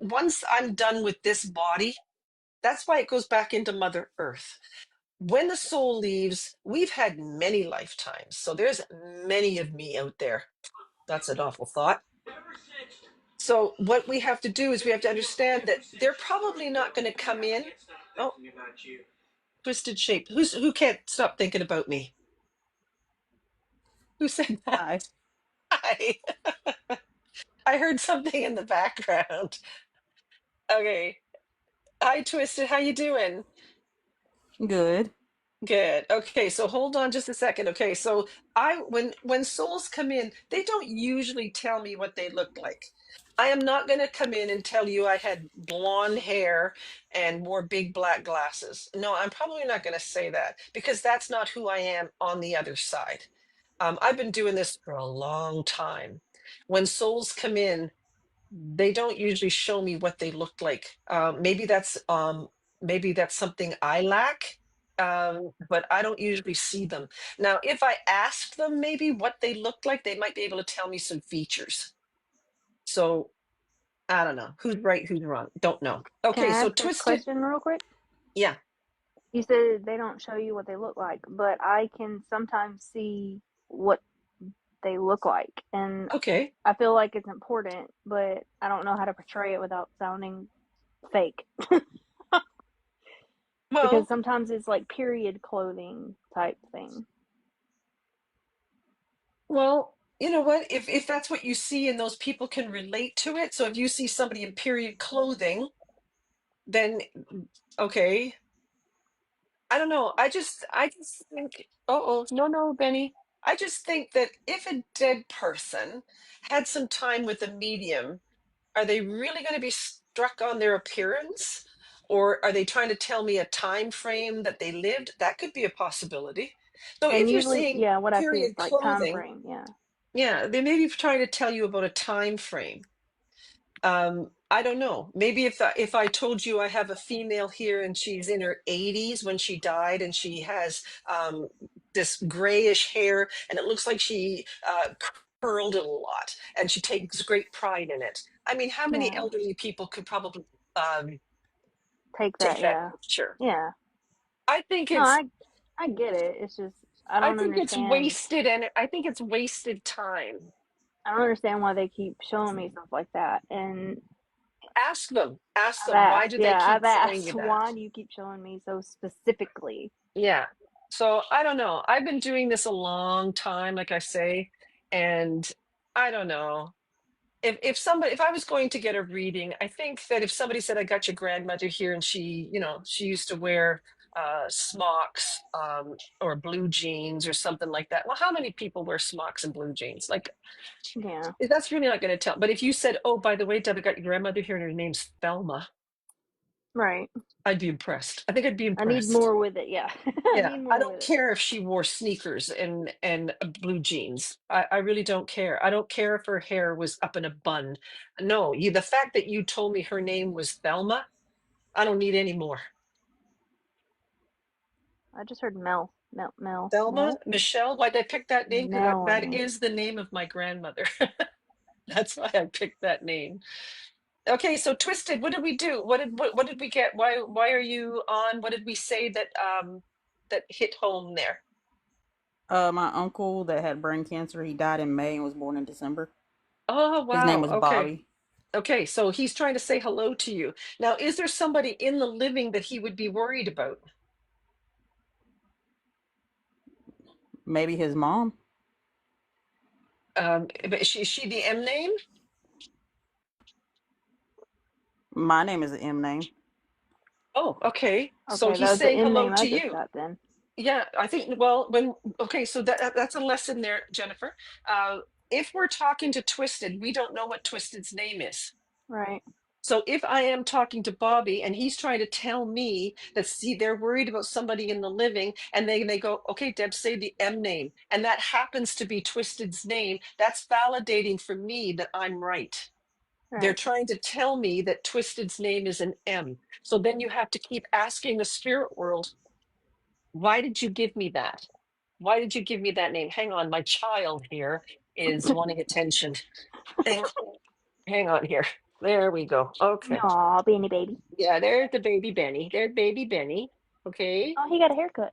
once I'm done with this body, that's why it goes back into Mother Earth. When the soul leaves, we've had many lifetimes. So there's many of me out there. That's an awful thought. So what we have to do is we have to understand that they're probably not going to come in. Oh, twisted shape. Who can't stop thinking about me? Who said that? Hi. Hi. I heard something in the background. Okay. Hi, Twisted. How you doing? Good. Good. Okay, so hold on just a second. Okay, so I when souls come in, they don't usually tell me what they look like. I am not going to come in and tell you I had blonde hair and wore big black glasses. No, I'm probably not going to say that because that's not who I am on the other side. I've been doing this for a long time. When souls come in, they don't usually show me what they look like. Maybe that's something I lack. But I don't usually see them. Now, if I ask them maybe what they look like, they might be able to tell me some features. So I don't know who's right, who's wrong. Don't know. Can Okay, I so ask a twisted. question real quick? Yeah. You said they don't show you what they look like, but I can sometimes see what they look like. And Okay. I feel like it's important, but I don't know how to portray it without sounding fake. Because Well, sometimes it's like period clothing type thing. well, you know what? If that's what you see and those people can relate to it, so if you see somebody in period clothing, then okay. I don't know. I just think, oh, no, Benny. I just think that if a dead person had some time with a medium, are they really going to be struck on their appearance? Or are they trying to tell me a time frame that they lived? That could be a possibility. So And if you're usually, seeing yeah, what I see is period like time clothing, frame. Yeah. yeah, they may be trying to tell you about a time frame. I don't know. Maybe if I told you I have a female here and she's in her 80s when she died and she has this grayish hair and it looks like she curled it a lot and she takes great pride in it. I mean, how many Yeah. elderly people could probably Take take that. that Yeah. picture? Yeah. I think No, it's I get it. It's just I I don't think it's understand. wasted and I think it's wasted time. I don't understand why they keep showing me stuff like that. And Ask I've them, why asked, do they yeah, I've keep showing asked, you that? why do you keep showing me so specifically? Yeah. So I don't know. I've been doing this a long time, like I say, and I don't know. If I was going to get a reading, I think that if somebody said I got your grandmother here and she used to wear smocks or blue jeans or something like that. Well, how many people wear smocks and blue jeans? Like Yeah, that's really not going to tell. But if you said, "Oh, by the way, Deb, I got your grandmother here and her name's Thelma," right. I'd be impressed. I think I'd be I need impressed. more with it. Yeah, I Yeah, need I more with don't it. care if she wore sneakers and blue jeans. I really don't care. I don't care if her hair was up in a bun. No, the fact that you told me her name was Thelma, I don't need any more. I just heard Mel, Mel, Mel, Thelma, Mel, Michelle, why'd I pick that name? Because that Melanie. is the name of my grandmother. That's why I picked that name. Okay, so Twisted, what did we do? What did we get? Why are you on? What did we say that hit home there? My uncle that had brain cancer, he died in May and was born in December. Oh, His name wow. was Okay. Bobby. Okay, so he's trying to say hello to you. Now, is there somebody in the living that he would be worried about? Maybe his mom. But is she the M name? My name is an M name. Oh, okay. So Okay, that he's was the saying M hello name I to just you. got then. Yeah, I think, well, okay, so that's a lesson there, Jennifer. If we're talking to Twisted, we don't know what Twisted's name is. Right, So if I am talking to Bobby and he's trying to tell me that, see, they're worried about somebody in the living, and they go, okay, Deb, say the M name, and that happens to be Twisted's name, that's validating for me that I'm right. They're right. trying to tell me that Twisted's name is an M. So then you have to keep asking the spirit world, why did you give me that? Why did you give me that name? Hang on, my child here is wanting attention. Hang on here. There we go. Okay. Aw, Benny baby. Yeah, there's the baby Benny. There's baby Benny. Okay. Oh, he got a haircut.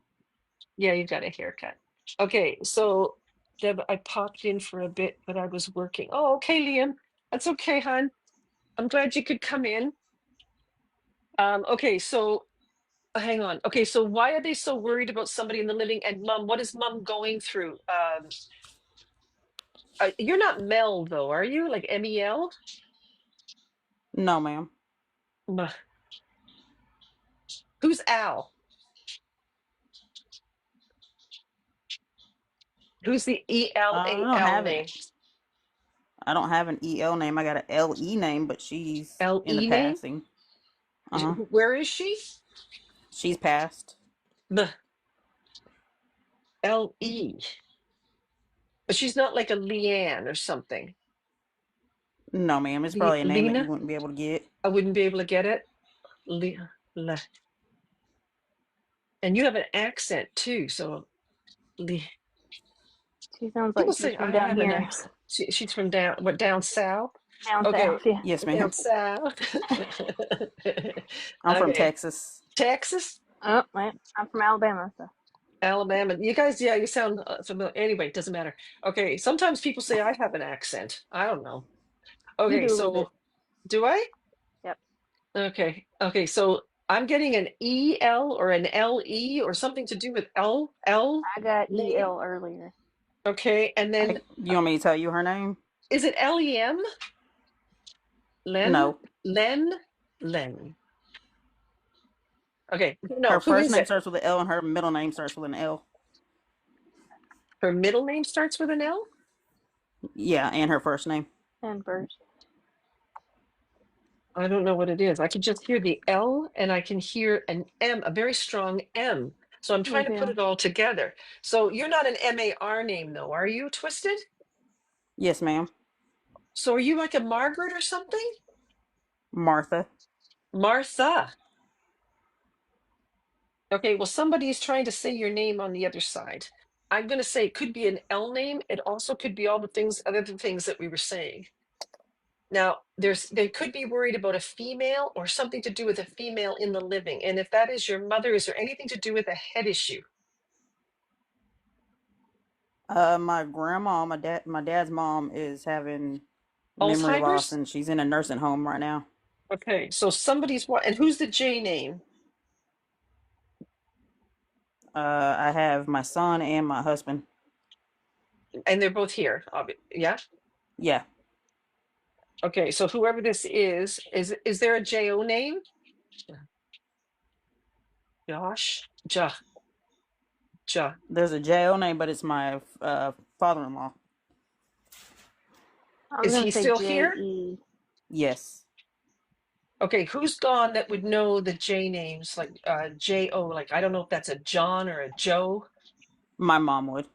Yeah, you got a haircut. Okay, so Deb, I popped in for a bit, but I was working. Oh, okay, Liam. That's okay, hon. I'm glad you could come in. Okay, so hang on. Okay, so why are they so worried about somebody in the living? And mom, what is mom going through? You're not Mel though, are you? Like Mel? No, ma'am. Who's Al? Who's the E L I A don't L have it. name? I don't have an EL name. I got an LE name, but she's L in the E name? passing. Uh huh. Where is she? She's passed. The L E. But she's not like a Leanne or something. No, ma'am. It's probably a name that you Lena? wouldn't be able to get. I wouldn't be able to get it. Le, Le. And you have an accent too. So Le, She sounds like people she's say from I down have an here, accent. She's from down south? down Okay, south. Yeah. Yes, down ma'am. south. I'm from Okay, Texas. Texas, Oh, well, I'm from Alabama, so Alabama. You guys, yeah, you sound familiar. Anyway, it doesn't matter. Okay, sometimes people say I have an accent. I don't know. you Okay, do a little bit. so do I? Yep. Okay, okay, so I'm getting an EL or an LE or something to do with L I got name. EL earlier. Okay, and then You want me to tell you her name? is it LEM? Len? No. Len? Len. Okay, Her no, who first is name it? starts with an L, and her middle name starts with an L. Her middle name starts with an L? Yeah, and her first name. And first. I don't know what it is. I can just hear the L and I can hear an M, a very strong M. So I'm Me trying to put too. it all together. So you're not an MAR name though, are you, Twisted? Yes, ma'am. So are you like a Margaret or something? Martha. Martha. Okay, well, somebody's trying to say your name on the other side. I'm going to say it could be an L name. It also could be all the things, other than things that we were saying. Now, they could be worried about a female or something to do with a female in the living. And if that is your mother, is there anything to do with a head issue? My grandma, my dad's mom is having memory loss, Alzheimer's? and she's in a nursing home right now. Okay, so somebody's what? And who's the J name? I have my son and my husband. And they're both here. Yeah. Yeah, Okay, so whoever this is there a J-O name? Josh? Ja. there's a JO name, but it's my father-in-law. I was Is gonna he say still J here? E. Yes, Okay, who's gone that would know the J names like J-O? Like I don't know if that's a John or a Joe. my mom would.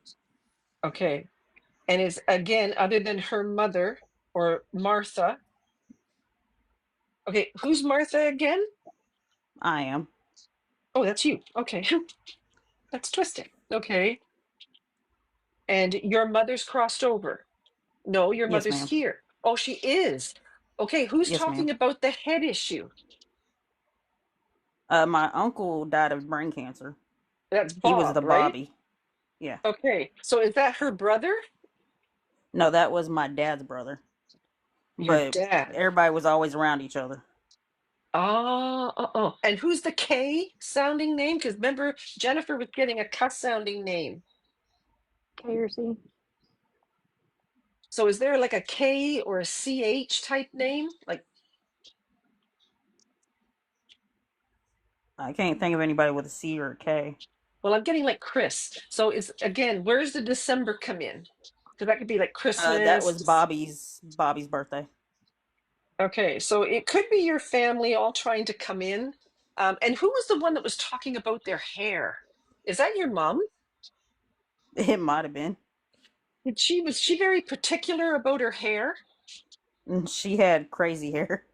Okay. And is again, other than her mother or Martha. Okay, who's Martha again? I am. Oh, that's you. Okay. That's twisted. Okay. And your mother's crossed over. No, your Yes, mother's ma'am. here. Oh, she is. Okay, who's Yes, ma'am. talking about the head issue? My uncle died of brain cancer. That's He was Bob, the right? Bobby. Yeah. Okay. So is that her brother? No, that was my dad's brother. Your But dad. everybody was always around each other. Oh. And who's the K sounding name? Because remember, Jennifer was getting a cuss sounding name. K or C. So is there like a K or a CH type name? Like, I can't think of anybody with a C or a K. well, I'm getting like Chris. So is again, where's the December come in? Because that could be like That Christmas. was Bobby's birthday. Okay, so it could be your family all trying to come in. And who was the one that was talking about their hair? Is that your mom? It might have been. Was she very particular about her hair? And she had crazy hair.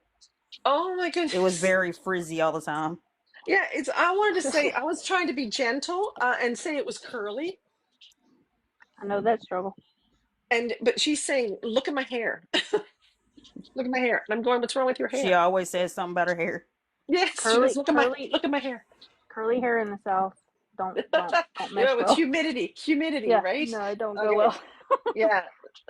Oh my It was goodness. very frizzy all the time. Yeah, I wanted to say I was trying to be gentle and say it was curly. I know that struggle. But she's saying, look at my hair. Look at my hair. And I'm going, what's wrong with your She hair? always says something about her hair. Yes, she goes, Curly, curly, look at my hair. curly hair in the South don't You mesh know, it's well. humidity, Yeah, right? no, it don't go Okay. well. Yeah.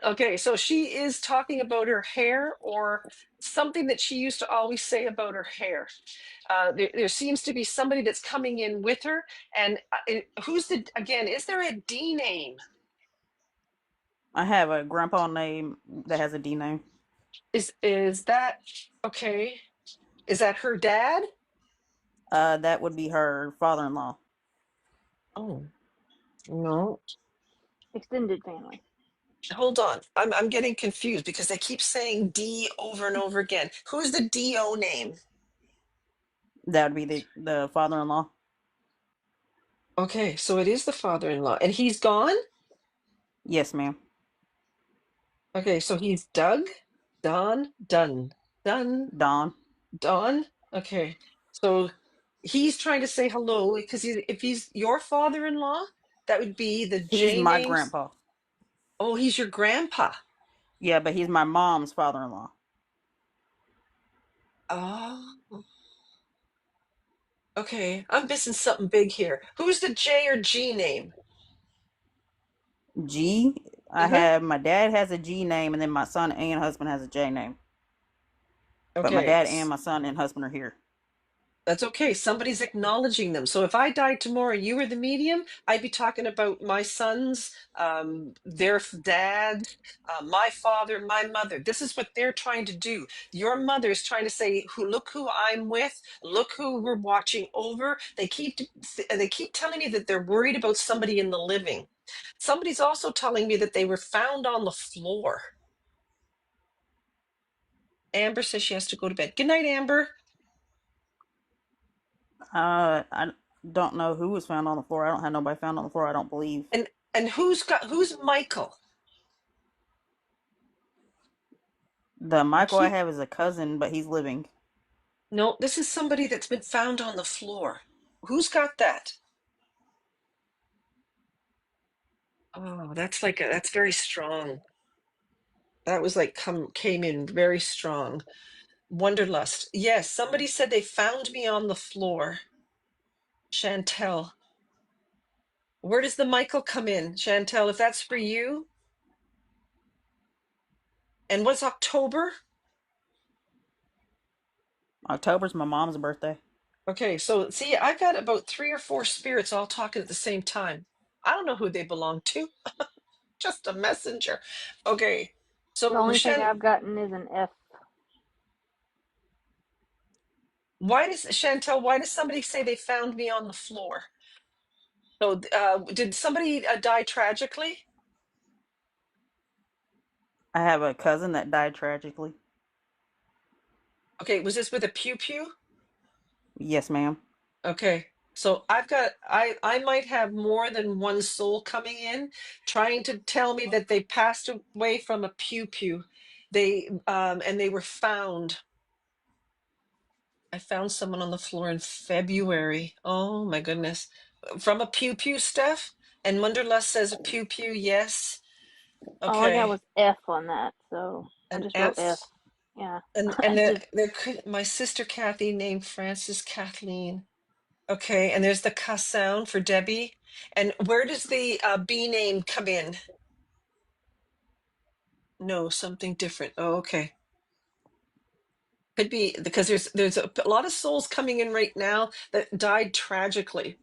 Okay. So she is talking about her hair or something that she used to always say about her hair. There seems to be somebody that's coming in with her. And who's again, is there a D name? I have a grandpa name that has a D name. Is that okay? Is that her dad? That would be her father-in-law. Oh, no. Extended family. Hold on. I'm getting confused because they keep saying D over and over again. Who's the DO name? That would be the father-in-law. Okay, so it is the father-in-law, and he's gone? Yes, ma'am. Okay, so he's Doug, Don, Dunn, Dunn, Don. Don. Okay, so he's trying to say hello because if he's your father-in-law, that would be the He's J my names. grandpa. Oh, he's your grandpa. Yeah, but he's my mom's father-in-law. Oh, okay. I'm missing something big here. Who's the J or G name? G. I Mm-hmm. have my dad has a G name, and then my son and husband has a J name. But my Okay. dad and my son and husband are here. That's okay. Somebody's acknowledging them. So if I died tomorrow, you were the medium, I'd be talking about my sons, their dad, my father, my mother. This is what they're trying to do. Your mother's trying to say, "Who? Look who I'm with. Look who we're watching over." They keep telling me that they're worried about somebody in the living. Somebody's also telling me that they were found on the floor. Amber says she has to go to bed. Good night, Amber. I don't know who was found on the floor. I don't have nobody found on the floor. I don't believe. And who's Michael? The I Michael I keep have is a cousin, but he's living. No, this is somebody that's been found on the floor. Who's got that? Oh, that's very strong. That was like came in very strong. Wonderlust. Yes, somebody said they found me on the floor. Chantel. Where does the Michael come in, Chantel? If that's for you. And what's October? October's my mom's birthday. Okay, so see, I've got about three or four spirits all talking at the same time. I don't know who they belong to. Just a messenger. Okay. The So only thing Shan, I've gotten is an F. Why does somebody say they found me on the floor? So, did somebody die tragically? I have a cousin that died tragically. Okay, was this with a pew pew? Yes, ma'am. Okay, so I might have more than one soul coming in, trying to tell me that they passed away from a pew pew. And they were found. I found someone on the floor in February. Oh my goodness. From a pew pew, Steph? And Munderlust says a pew pew, yes. All I got Okay. was F on that, so I An just wrote F. F. Yeah. And Just there could my sister Kathy named Frances Kathleen. Okay, and there's the ka sound for Debbie. And where does the B name come in? No, something different. Oh, okay. Could be because there's a lot of souls coming in right now that died tragically.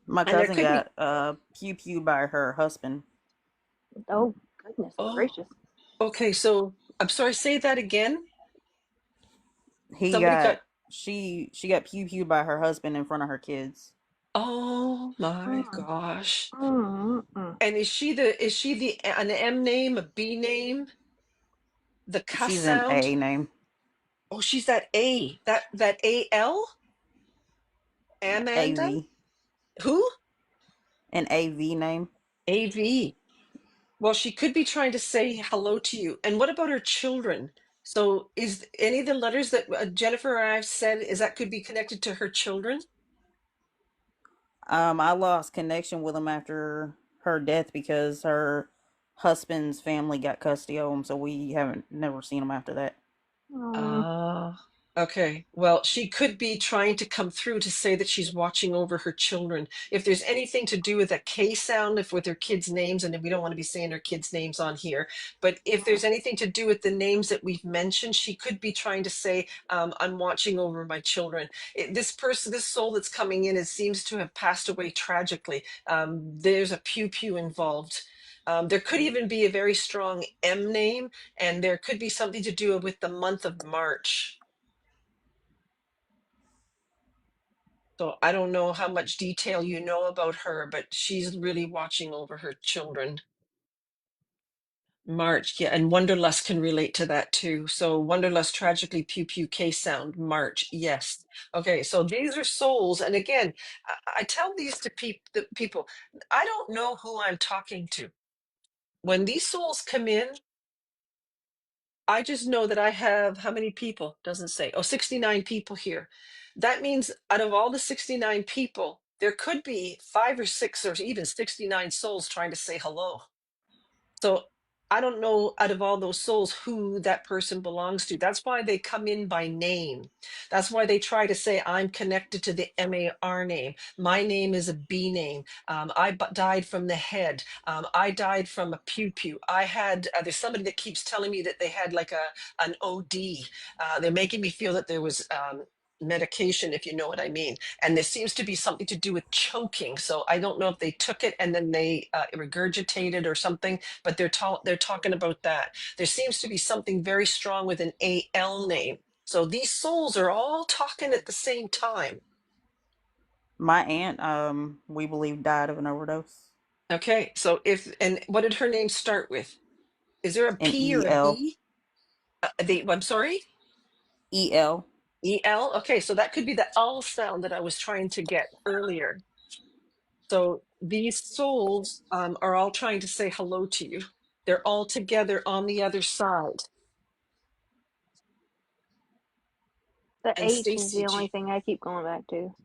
My And there cousin could be, got pew pew by her husband. oh goodness oh, gracious. okay, so I'm sorry, say that again. He Somebody got got, she got pew pew by her husband in front of her kids. oh my Mm, gosh. mm. And is she the an M name, a B name, the cuss She's an sound? A name. Oh, she's that A, that AL? Amanda? AV. Who? An AV name. AV. Well, she could be trying to say hello to you. And what about her children? So is any of the letters that Jennifer and I've said, is that could be connected to her children? I lost connection with him after her death because her husband's family got custody of him, so we haven't never seen him after that. Um, Ah, okay. Well, she could be trying to come through to say that she's watching over her children. If there's anything to do with a K sound, if with her kids' names, and we don't want to be saying her kids' names on here, but if there's anything to do with the names that we've mentioned, she could be trying to say, I'm watching over my children. This person, this soul that's coming in, it seems to have passed away tragically. There's a pew pew involved. There could even be a very strong M name, and there could be something to do with the month of March. So I don't know how much detail you know about her, but she's really watching over her children. March, yeah, and Wonderlust can relate to that too. So Wonderlust tragically pew pew K sound, March, yes. Okay, so these are souls, and again, I tell these to people. I don't know who I'm talking to. When these souls come in, I just know that I have how many people? Doesn't say. Oh, 69 people here. That means out of all the 69 people, there could be 5 or 6 or even 69 souls trying to say hello. So I don't know out of all those souls who that person belongs to. That's why they come in by name. That's why they try to say, I'm connected to the MAR name. My name is a B name. Died from the head. I died from a pew pew. There's somebody that keeps telling me that they had like an OD. They're making me feel that there was medication, if you know what I mean. And there seems to be something to do with choking. So I don't know if they took it and then they regurgitated or something, but they're talking about that. There seems to be something very strong with an AL name. So these souls are all talking at the same time. My aunt, we believe, died of an overdose. Okay, so and what did her name start with? Is there a An P or an EL. E? I'm sorry, EL. EL. Okay, so that could be the L sound that I was trying to get earlier. So these souls are all trying to say hello to you. They're all together on the other side. the And H is Stacy the only G. thing I keep going back to.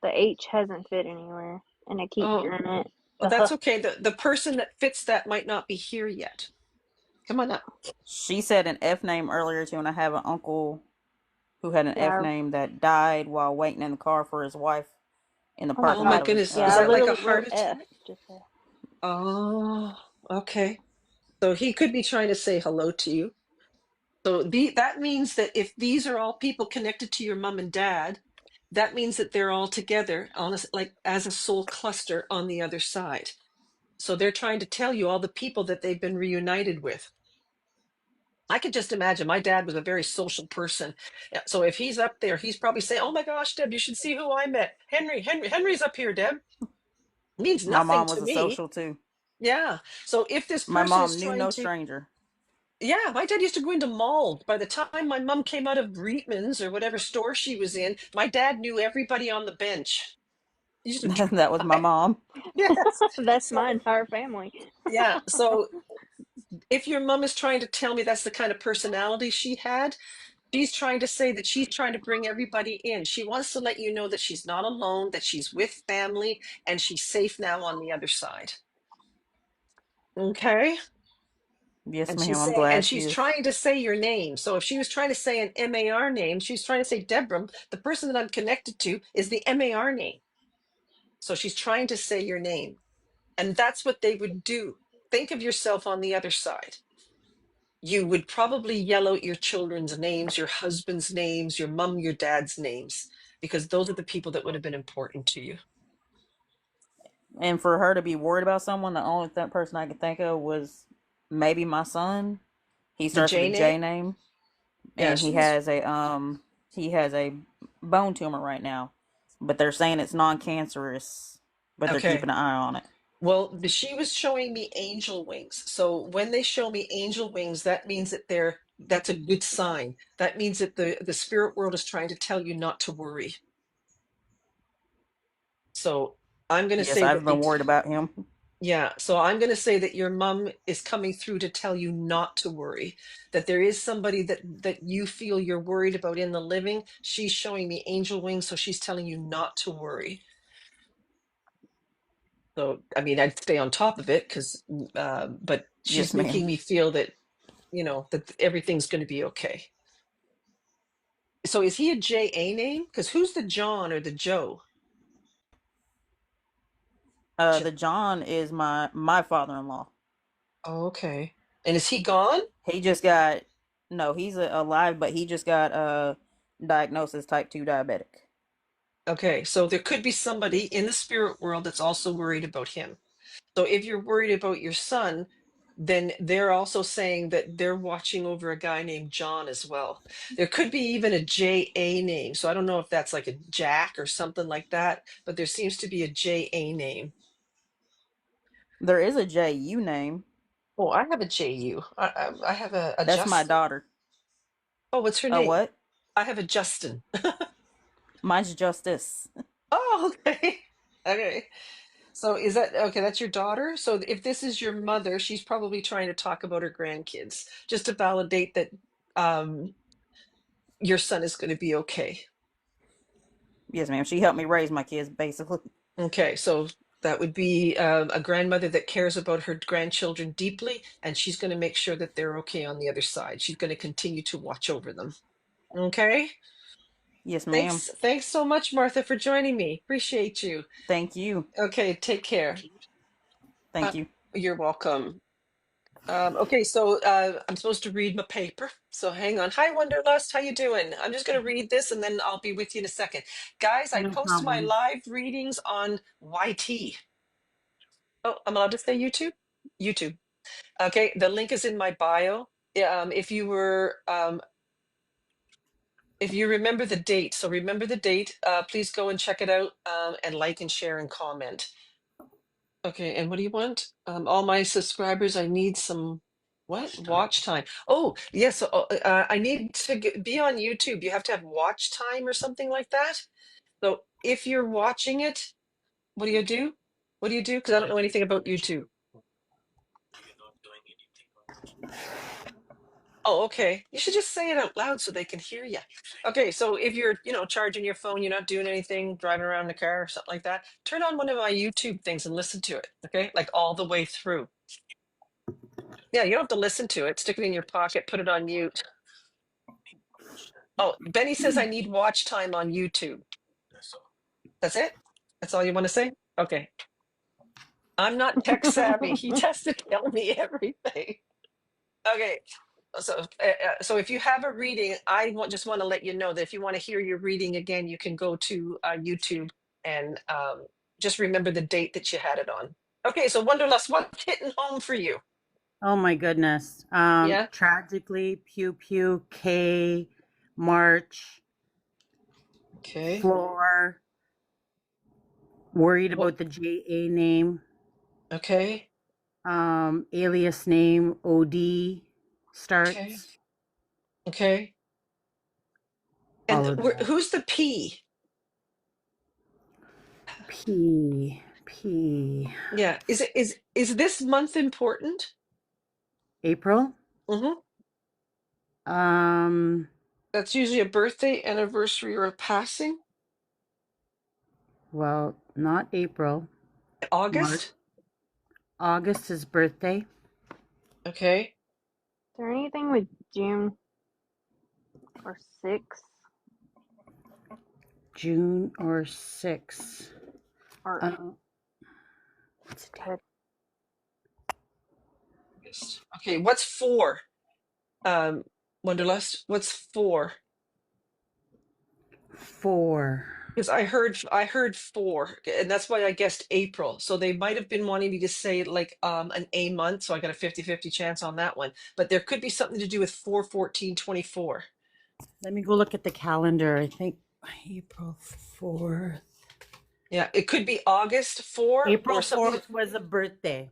The H hasn't fit anywhere, and I keep Oh, hearing it. well, that's okay. The person that fits that might not be here yet. Come on up. She said an F name earlier too, and I have an uncle who had an F Yeah, name that died while waiting in the car for his wife in the oh my Oh parking my lot god. of his goodness. Is Yeah, I that like a literally heart wrote F. attack? Just F. Oh, okay. So he could be trying to say hello to you. So that means that if these are all people connected to your mom and dad, that means that they're all together on like as a soul cluster on the other side. So they're trying to tell you all the people that they've been reunited with. I could just imagine my dad was a very social person. So if he's up there, he's probably saying, oh my gosh, Deb, you should see who I met. Henry's up here, Deb. Means My nothing mom to was a me. social too. Yeah. So if this My person is mom knew trying no to, stranger. yeah, my dad used to go into malls. By the time my mom came out of Reitman's or whatever store she was in, my dad knew everybody on the bench. He used to That was my drive. mom. Yes. That's my So, entire family. yeah. So if your mom is trying to tell me that's the kind of personality she had, she's trying to say that she's trying to bring everybody in. She wants to let you know that she's not alone, that she's with family, and she's safe now on the other side. Okay? Yes, And ma'am. she's I'm saying, and glad she she's is. trying to say your name. So if she was trying to say an MAR name, she's trying to say Deborah, the person that I'm connected to is the MAR name. So she's trying to say your name. And that's what they would do. Think of yourself on the other side. You would probably yell out your children's names, your husband's names, your mom, your dad's names, because those are the people that would have been important to you. And for her to be worried about someone, the only person I could think of was maybe my son. He The starts with a J name? J name, Yeah, and she's he has a bone tumor right now, but they're saying it's non-cancerous, but they're okay. keeping an eye on it. Well, she was showing me angel wings. So when they show me angel wings, that means that that's a good sign. That means that the spirit world is trying to tell you not to worry. So I'm going to Yes, say I've that been worried about him. yeah, so I'm going to say that your mom is coming through to tell you not to worry, that there is somebody that you feel you're worried about in the living. She's showing me angel wings, so she's telling you not to worry. So, I mean, I'd stay on top of it because, but Yes, she's ma'am. making me feel that, that everything's going to be okay. So is he a J.A. name? Because who's the John or the Joe? J- The John is my father-in-law. oh, okay. And is he gone? He just got no, he's alive, but he just got diagnosis type 2 diabetic. Okay, so there could be somebody in the spirit world that's also worried about him. So if you're worried about your son, then they're also saying that they're watching over a guy named John as well. There could be even a J.A. name. So I don't know if that's like a Jack or something like that, but there seems to be a J.A. name. There is a JU name. Oh, I have a J.U. I have a That's my Justin. daughter. Oh, what's her Oh, name? what? I have a Justin. Mine's Justice. Oh, okay. Okay. So is that okay? That's your daughter. So if this is your mother, she's probably trying to talk about her grandkids just to validate that um, your son is going to be okay. Yes, ma'am. She helped me raise my kids, basically. Okay, so that would be a grandmother that cares about her grandchildren deeply, and she's going to make sure that they're okay on the other side. She's going to continue to watch over them. Okay. Yes, ma'am. Thanks so much, Martha, for joining me. Appreciate you. Thank you. Okay, take care. Uh, Thank you. you're welcome. Okay, so I'm supposed to read my paper. So hang on. Hi, Wonderlust. How you doing? I'm just going to read this and then I'll be with you in a second. Guys, I No post my problem. live readings on YT. Oh, I'm allowed to say YouTube? YouTube. Okay, the link is in my bio. If you remember the date, so remember the date, please go and check it out and like and share and comment. Okay, and what do you want? All my subscribers, I need some what? Watch time. Oh, yes. I need to be on YouTube. You have to have watch time or something like that. So if you're watching it, what do you do? What do you do? Because I don't know anything about YouTube. Oh, okay. You should just say it out loud so they can hear you. Okay, so if you're, charging your phone, you're not doing anything, driving around in the car or something like that, turn on one of my YouTube things and listen to it. Okay, like all the way through. Yeah, you don't have to listen to it. Stick it in your pocket, put it on mute. Oh, Benny says I need watch time on YouTube. That's it? That's all you want to say? Okay. I'm not tech savvy. He has to tell me everything. Okay. So if you have a reading, just want to let you know that if you want to hear your reading again, you can go to YouTube and just remember the date that you had it on. Okay, so Wonderlust, what's hitting home for you? Oh my goodness. Yeah. Tragically, Pew Pew, K, March, Okay. Floor, worried What? about the JA name, Okay. alias name, OD Okay. starts, Okay. And all of that. who's the P? P, Yeah. Is this month important? April. Mm-hmm. Um, That's usually a birthday, anniversary, or a passing. well, not April, March. August. August is birthday. Okay. Is there anything with June or 6 June or 6. or Uh, what's the date? uh, August. Okay. What's four? Um, Wonderlust. What's four? 4. Because I heard four, and that's why I guessed April. So they might have been wanting me to say like an A month, so I got a 50-50 chance on that one. But there could be something to do with 4/14/24. Let me go look at the calendar. I think April 4th. Yeah, it could be August 4 April or something. 4th was a birthday.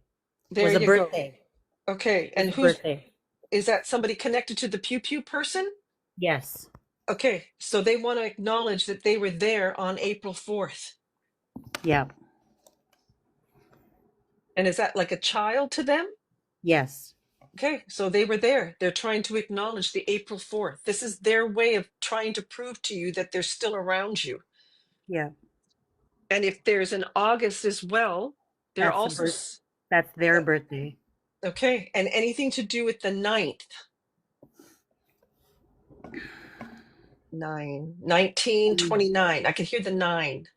There Was a you go. birthday. Okay, Was and a birthday. is that somebody connected to the Pew Pew person? Yes. Okay, so they want to acknowledge that they were there on April 4th. Yeah. And is that like a child to them? Yes. Okay, so they were there. They're trying to acknowledge the April 4th. This is their way of trying to prove to you that they're still around you. Yeah. And if there's an August as well, They're That's the also birth. That's their uh, birthday. okay. And anything to do with the ninth, 9, 19, Mm, 29. I can hear the 9.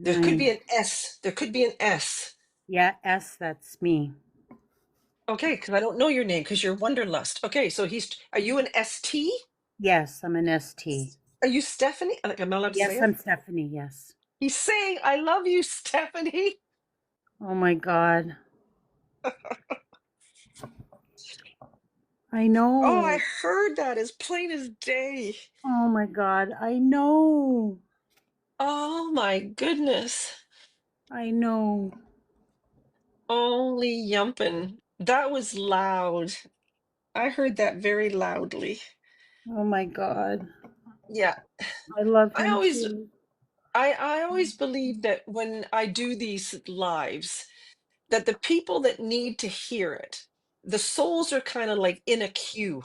There could be 9. an S. There could be an S. Yeah, S. That's me. Okay, because I don't know your name because you're Wonderlust. Okay, so are you an ST? Yes, I'm an ST. Are you Stephanie? Like, am I allowed to say Yes, it? I'm Stephanie. Yes. He's saying, I love you, Stephanie. Oh my God. I know. Oh, I heard that as plain as day. Oh my God. I know. Oh my goodness. I know. Only yumpin'. That was loud. I heard that very loudly. Oh my God. Yeah. I love I him always too. I always believe that when I do these lives, that the people that need to hear it, the souls are kind of like in a queue,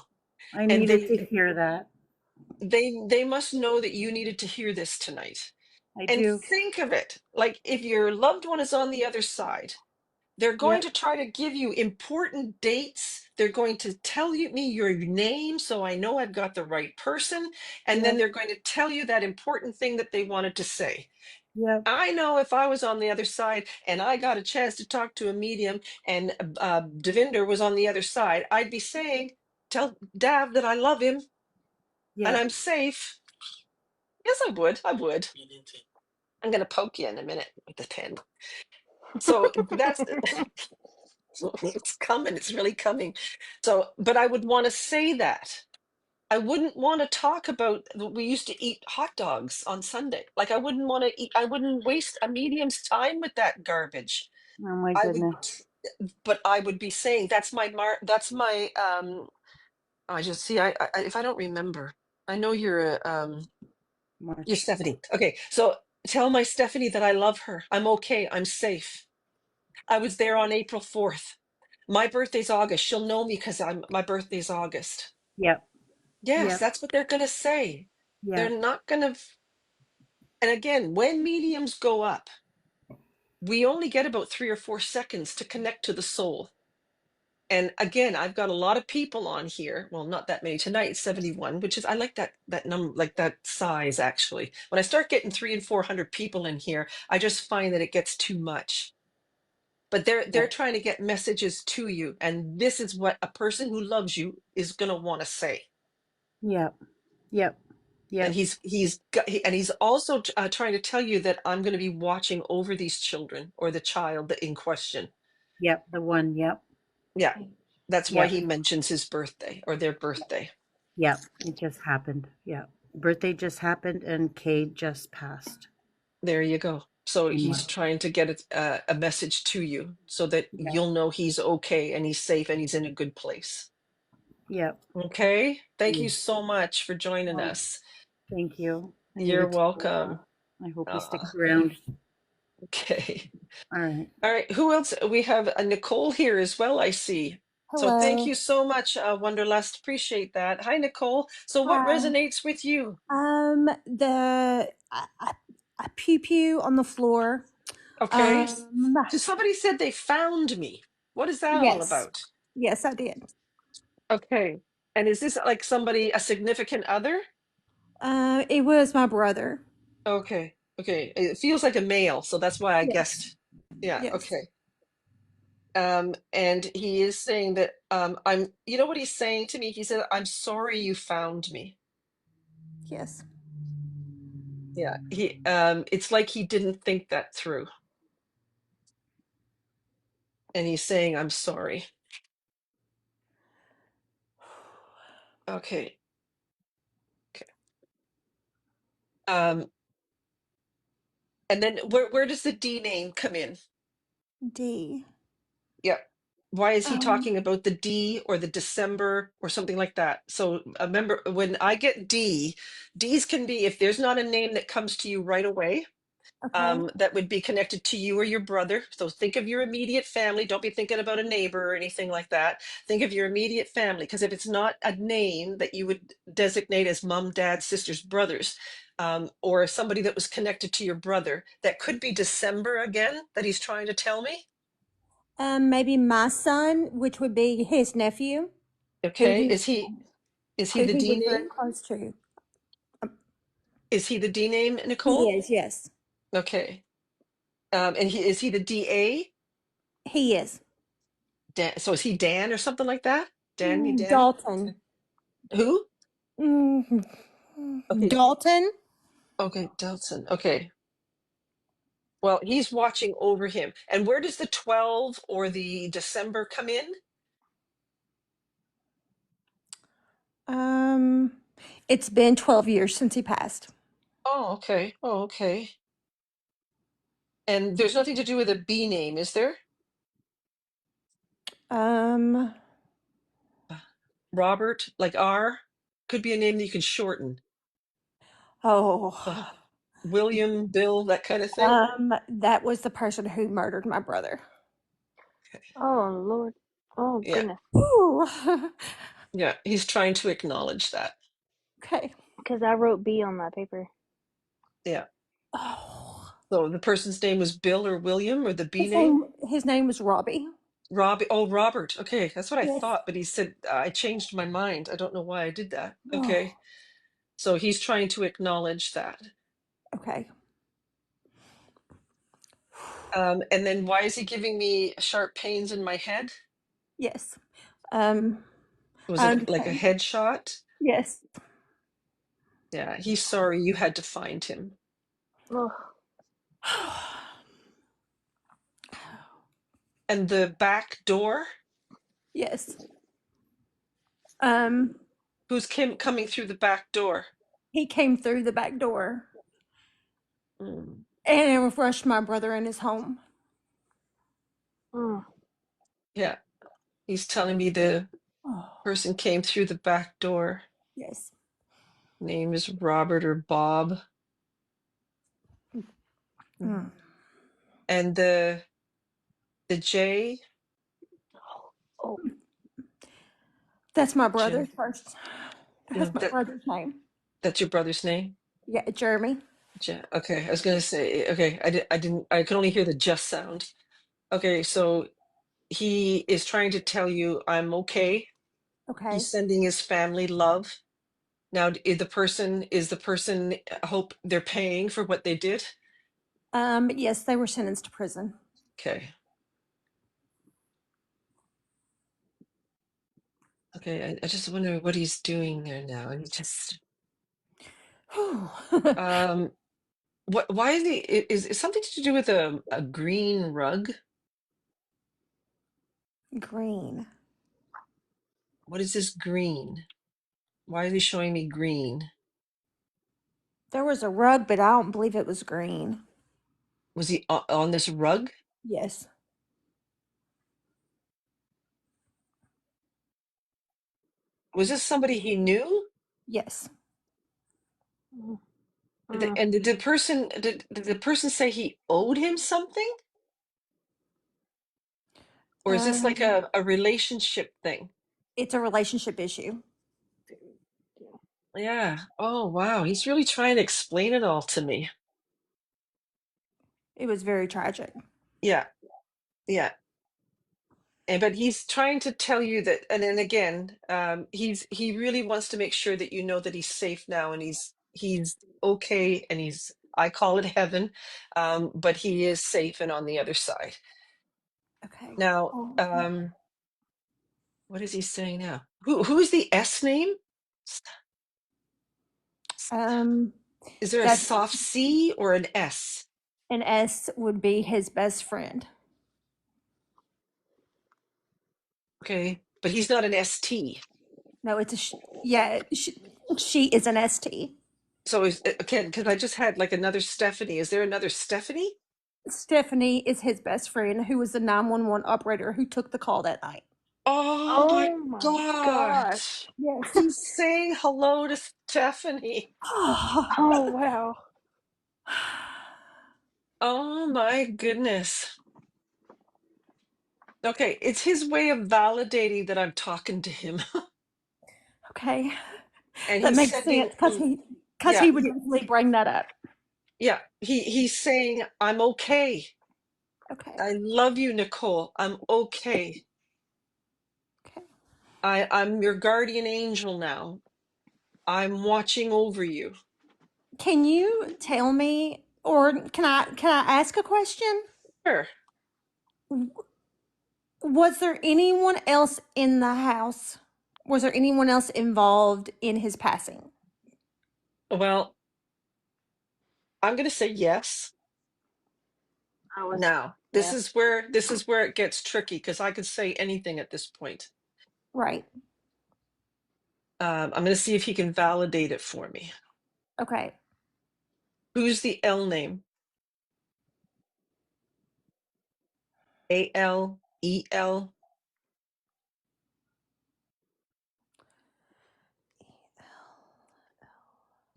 I and needed to hear that. they must know that you needed to hear this tonight. I And do. think of it like if your loved one is on the other side, they're going Yep. to try to give you important dates. They're going to tell me your name so I know I've got the right person. And then Yep. they're going to tell you that important thing that they wanted to say. Yep. I know if I was on the other side and I got a chance to talk to a medium and Devinder was on the other side, I'd be saying, tell Dav that I love him and Yep. I'm safe. Yes, I would. I would. I'm going to poke you in a minute with the pen. So that's it's coming. It's really coming. So, but I would want to say that. I wouldn't want to talk about we used to eat hot dogs on Sunday. Like I wouldn't want to eat, I wouldn't waste a medium's time with that garbage. Oh my I would, goodness. but I would be saying that's my I just see I if I don't remember, I know you're March. Stephanie. Okay, so tell my Stephanie that I love her. I'm okay. I'm safe. I was there on April 4th. My birthday's August. She'll know me because my birthday's August. Yep. Yes, Yep. that's what they're gonna say. They're Yep. not gonna and again, when mediums go up, we only get about 3 or 4 seconds to connect to the soul. And again, I've got a lot of people on here. Well, not that many tonight, 71, which is I like that number, like that size actually. When I start getting 300 and 400 people in here, I just find that it gets too much. But they're Yep. trying to get messages to you, and this is what a person who loves you is going to want to say. Yep. Yep. And Yep. and he's also trying to tell you that I'm going to be watching over these children or the child in question. Yep. The one. Yep. Yeah, that's why Yep. he mentions his birthday or their birthday. Yep. It just happened. Yep. Birthday just happened and Cade just passed There you go. So in he's March. trying to get a message to you so that Yep. you'll know he's okay and he's safe and he's in a good place. Yep. Okay. Thank you Yeah. so much for joining Well, us. thank you. I You're needed to hear that. welcome. I hope he Uh, sticks around. okay. All right. All right. Who else? We have a Nicole here as well, I see. So thank Hello. you so much, Wonderlust. Appreciate that. Hi, Nicole. So what Hi. resonates with you? The I pew pew on the floor. Okay. Um, So somebody said they found me. What is that all yes, about? yes, I did. Okay. And is this like somebody, a significant other? It was my brother. Okay. Okay. It feels like a male, so that's why I Yes, guessed. Yeah, yes, okay. And he is saying that you know what he's saying to me? He said, I'm sorry you found me. yes. Yeah. It's like he didn't think that through. And he's saying, I'm sorry. Okay. Okay. Um, and then where does the D name come in? D. Yeah. Why is he Um, talking about the D or the December or something like that? So remember, when I get D, D's can be if there's not a name that comes to you right away. Okay. that would be connected to you or your brother. So think of your immediate family. Don't be thinking about a neighbor or anything like that. Think of your immediate family, because if it's not a name that you would designate as mom, dad, sisters, brothers, or somebody that was connected to your brother, that could be December again that he's trying to tell me. Maybe my son, which would be his nephew, who Okay, he is he who the he D was very name? close to. Is he the D name, He Nicole? is, yes. Okay. And is he the DA? He is. Dan, so is he Dan or something like that? Danny? Dalton. Who? Mm, Okay. Dalton. Okay, Delson. Okay. Well, he's watching over him. And where does the 12 or the December come in? Um, it's been 12 years since he passed. Oh, okay. Oh, okay. And there's nothing to do with a B name, is there? Um, Robert, like R? Could be a name that you can shorten. Uh, oh, William, Bill, that kind of thing. that was the person who murdered my brother. Okay. Oh Lord. Oh Yeah. goodness. Ooh. Yeah. He's trying to acknowledge that. Okay. Because I wrote B on that paper. Yeah. Oh, So the person's name was Bill or William or the B his name? name was Robbie. Robbie. Oh, Robert. Okay. That's what I Yes. thought. But he said, I changed my mind. I don't know why I did that. Oh, Okay. So he's trying to acknowledge that. okay. And then why is he giving me sharp pains in my head? Yes. Um, Was I it like a understand. headshot? Yes. Yeah, he's sorry you had to find him. Oh, And the back door? Yes. Um, Who's coming through the back door? he came through the back door Mm, and rushed my brother in his home. mm. yeah, he's telling me the Oh, person came through the back door. yes. Name is Robert or Bob. Mm. And the J, Oh, That's my J, brother's first. no, That's my brother's name. that's your brother's name? Yeah, Jeremy. Okay, I was gonna say, okay, I could only hear the just sound. Okay, so he is trying to tell you I'm okay. Okay. He's sending his family love. Now, is the person, I hope they're paying for what they did? Yes, they were sentenced to prison. Okay. Okay, I just wonder what he's doing there now. And he just Whew. um why is he is it something to do with a green rug? Green. What is this green? Why is he showing me green? There was a rug, but I don't believe it was green. Was he on this rug? Yes. Was this somebody he knew? Yes. mm, mm. And did the person say he owed him something? Or is this like Um, a relationship thing? it's a relationship issue. Yeah. Oh, wow. He's really trying to explain it all to me. It was very tragic. Yeah. Yeah. And but he's trying to tell you that, and then again, he really wants to make sure that you know that he's safe now and he's okay and he's I call it heaven, but he is safe and on the other side. Okay. Now, Oh, what is he saying now? Who's the S name? S- um, Is there a that's soft C or an S? an S would be his best friend. Okay, but he's not an ST. No, it's a yeah. She is an ST. So is okay, because I just had like another Stephanie. Is there another Stephanie? Stephanie is his best friend, who was the 911 operator who took the call that night. Oh my Oh my God. gosh. Yes. He's saying hello to Stephanie. Oh wow. Oh my goodness. Okay, it's his way of validating that I'm talking to him. Okay. And That he's makes sense sending, because yeah, he would definitely bring that up. yeah, he's saying, I'm okay. Okay. I love you, Nicole. I'm okay. Okay. I'm your guardian angel now. I'm watching over you. Can you tell me, or can I ask a question? Sure. Was there anyone else in the house? Was there anyone else involved in his passing? Well, I'm going to say yes. I was, Now, yeah. this is where it gets tricky because I could say anything at this point. Right. I'm going to see if he can validate it for me. Okay. Who's the L name? ALEL.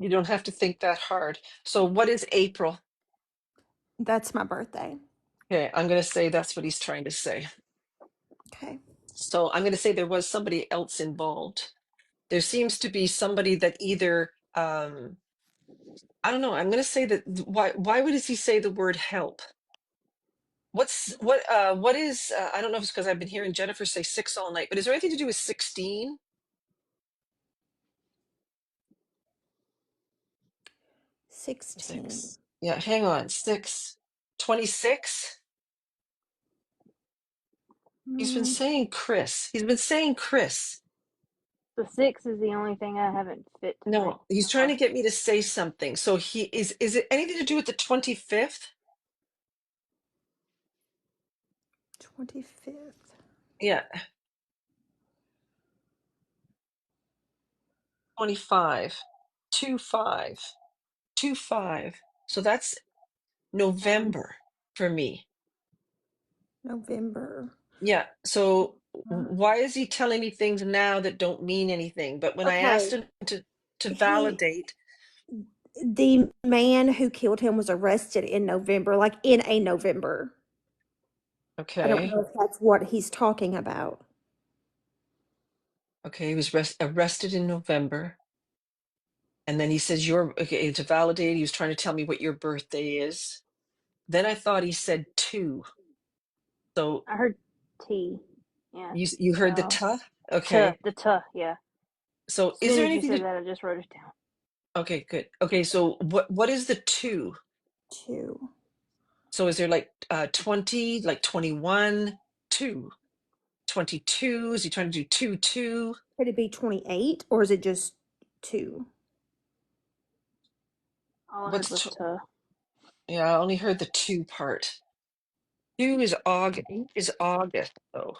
You don't have to think that hard. So, what is April? That's my birthday. Okay, I'm going to say that's what he's trying to say. Okay. So, I'm going to say there was somebody else involved. There seems to be somebody that either, I don't know. I'm going to say that why would he say the word help? What is I don't know if it's because I've been hearing Jennifer say 6 all night, but is there anything to do with 16? 16. 6. Yeah, hang on. 6. 26? He's been Mm, saying Chris. He's been saying Chris. The 6 is the only thing I haven't fit to say No, he's so trying to far. get me to say something. So he is it anything to do with the 25th? 25th. Yeah, 25. 25. 25. So that's And November for me. November. Yeah. So why is he telling me things now that don't mean anything? But when I asked Okay. him to He validate, the man who killed him was arrested in November, like in a November. I don't okay, know if that's what he's talking about. okay, he was arrested in November, and then he says you're okay to validate. He was trying to tell me what your birthday is. Then I thought he said 2. So I heard T. Yeah. you heard the So, ta? Okay. the T, yeah. So As is soon there as you anything said to? that, I just wrote it down. Okay, good. Okay, so what is the 2? 2. So is there like 20, like 21, 2? 22? Is he trying to do 2, 2? Could it be 28 or is it just 2? All I heard What's was tw T. Yeah, I only heard the 2 part. 2 is August. Is August though.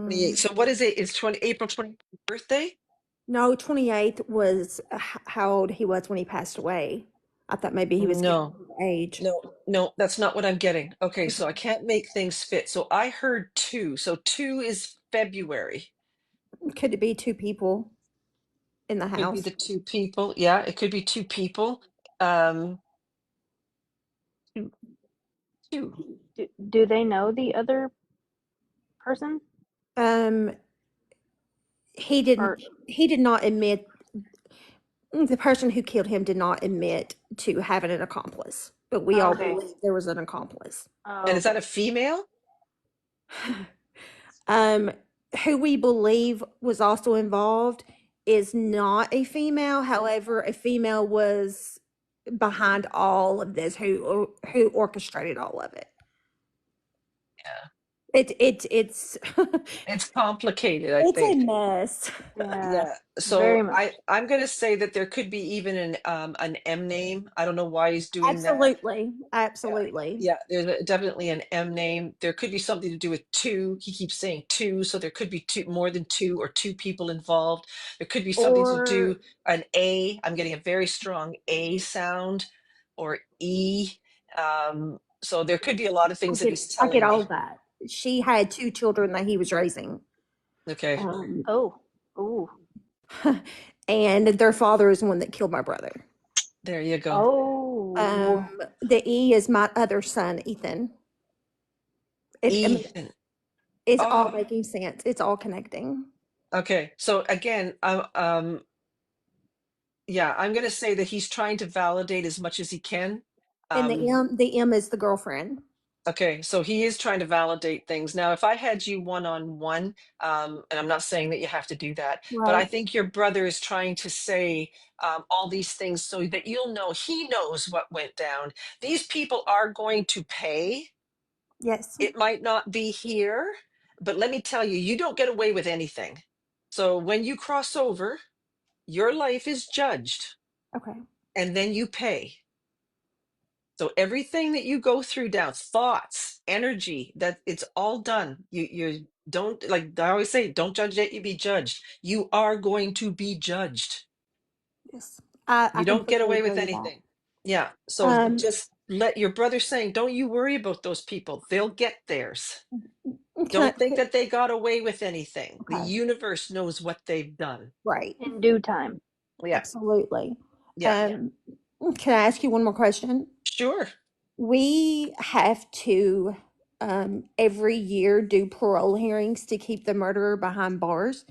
28. Mm. So what is it? Is 20 April 20 birthday? No, 28th was how old he was when he passed away. I thought maybe he was getting No, age. no, no, that's not what I'm getting. Okay, so I can't make things fit. So I heard 2. So 2 is February. Could it be 2 people in the Could be house? the 2 people. Yeah, it could be 2 people. Um, 2, 2. Do they know the other person? Um, Or, he did not admit the person who killed him did not admit to having an accomplice, but we oh, all okay. believe there was an accomplice. And Oh, is that okay. a female? Um, who we believe was also involved is not a female. However, a female was behind all of this, who orchestrated all of it. Yeah. It's It's complicated, I it's a think. mess. Yeah, Yeah, very so much. I'm going to say that there could be even an M name. I don't know why he's doing that. Absolutely, Yeah, absolutely. yeah, there's definitely an M name. There could be something to do with 2. He keeps saying 2, so there could be more than 2 or 2 people involved. There could be something to do Or an A. I'm getting a very strong A sound or E. So there could be a lot of things that he's I get telling all me. of that. She had 2 children that he was raising. Okay, Um, Oh, ooh, and their father is the one that killed my brother. there you go. The E is my other son, Ethan. I mean, Ethan. it's all Oh, making sense. It's all connecting. okay. So again, yeah, I'm going to say that he's trying to validate as much as he can. And Um, the M is the girlfriend. okay, so he is trying to validate things. Now, if I had you one on one, and I'm not saying that you have to do that, but I Right. think your brother is trying to say all these things so that you'll know he knows what went down. These people are going to pay. Yes. It might not be here, but let me tell you, you don't get away with anything. So when you cross over, your life is judged Okay. and then you pay. So everything that you go through down, thoughts, energy, that it's all done. You don't, like I always say, don't judge yet you be judged. You are going to be judged. Yes. I You don't get completely away agree with with that. anything. Yeah. So Um, just let your brother saying, don't you worry about those people. They'll get theirs. can I, Don't think that they got away with anything. The okay. universe knows what they've done. Right. In due time. Yeah. Absolutely. Yeah. Um, can I ask you one more question? Sure. We have to every year do parole hearings to keep the murderer behind bars.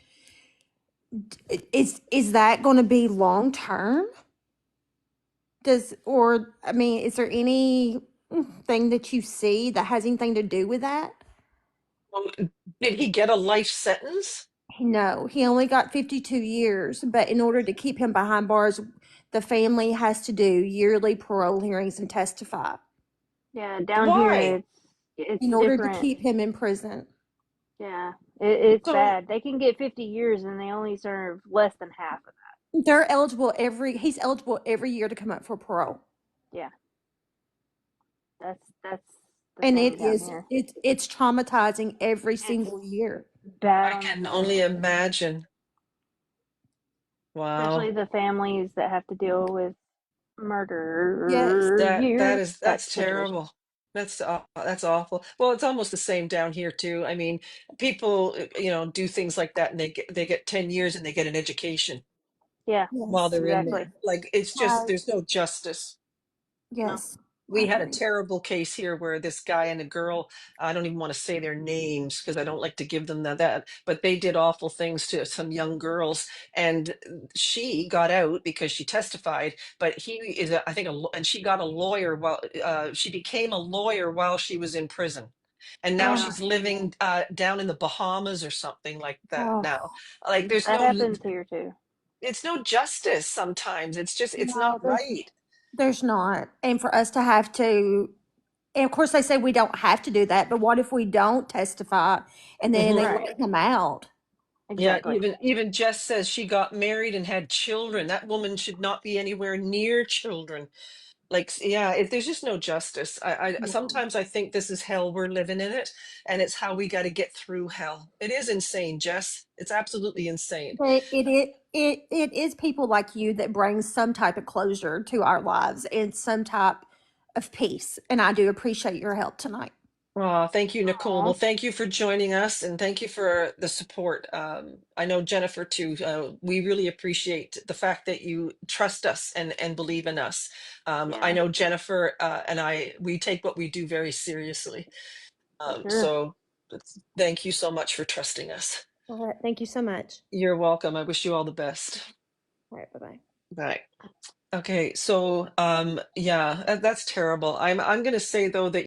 Is that going to be long term? I mean, is there any thing that you see that has anything to do with that? Well, did he get a life sentence? No, he only got 52 years, but in order to keep him behind bars, the family has to do yearly parole hearings and testify Yeah, down Why? here it's in order to different. keep him in prison. Yeah, it's So, bad. They can get 50 years and they only serve less than half of that. He's eligible every year to come up for parole. Yeah, that's the And thing down here. it's traumatizing every It's single year. bad I on the can only family, imagine. Wow. especially the families that have to deal with Yes. murder years. That That's situation. terrible. That's awful. Well, it's almost the same down here too. I mean, people, do things like that and they get 10 years and they get an education Yeah, while Yes. they're in exactly. there. Like it's just Uh, there's no justice. No. yes. I We had a agree. terrible case here where this guy and a girl, I don't even want to say their names because I don't like to give them that, but they did awful things to some young girls. And she got out because she testified, but he is, I think, and she got a lawyer while she became a lawyer while she was in prison. And now Yeah, she's living down in the Bahamas or something like that Oh, now. Like that happens here too. it's no justice sometimes. It's not no, right. there's not. And for us to have to, and of course they say we don't have to do that, but what if we don't testify and then they Mhm. Right. let him out? Yeah, Exactly. even Jess says she got married and had children. That woman should not be anywhere near children. Like, yeah, there's just no justice. I No. sometimes I think this is hell we're living in it, and it's how we got to get through hell. It is insane, Jess. It's absolutely insane. But it is people like you that bring some type of closure to our lives and some type of peace. And I do appreciate your help tonight. Oh, thank you, Nicole. Well, Aw. thank you for joining us, and thank you for the support. I know Jennifer too. We really appreciate the fact that you trust us and believe in us. I Yeah, know Jennifer and we take what we do very seriously. for sure. So thank you so much for trusting us. All right. Thank you so much. You're welcome. I wish you all the best. All right. Bye bye. Bye. Okay, so yeah, that's terrible. I'm going to say though that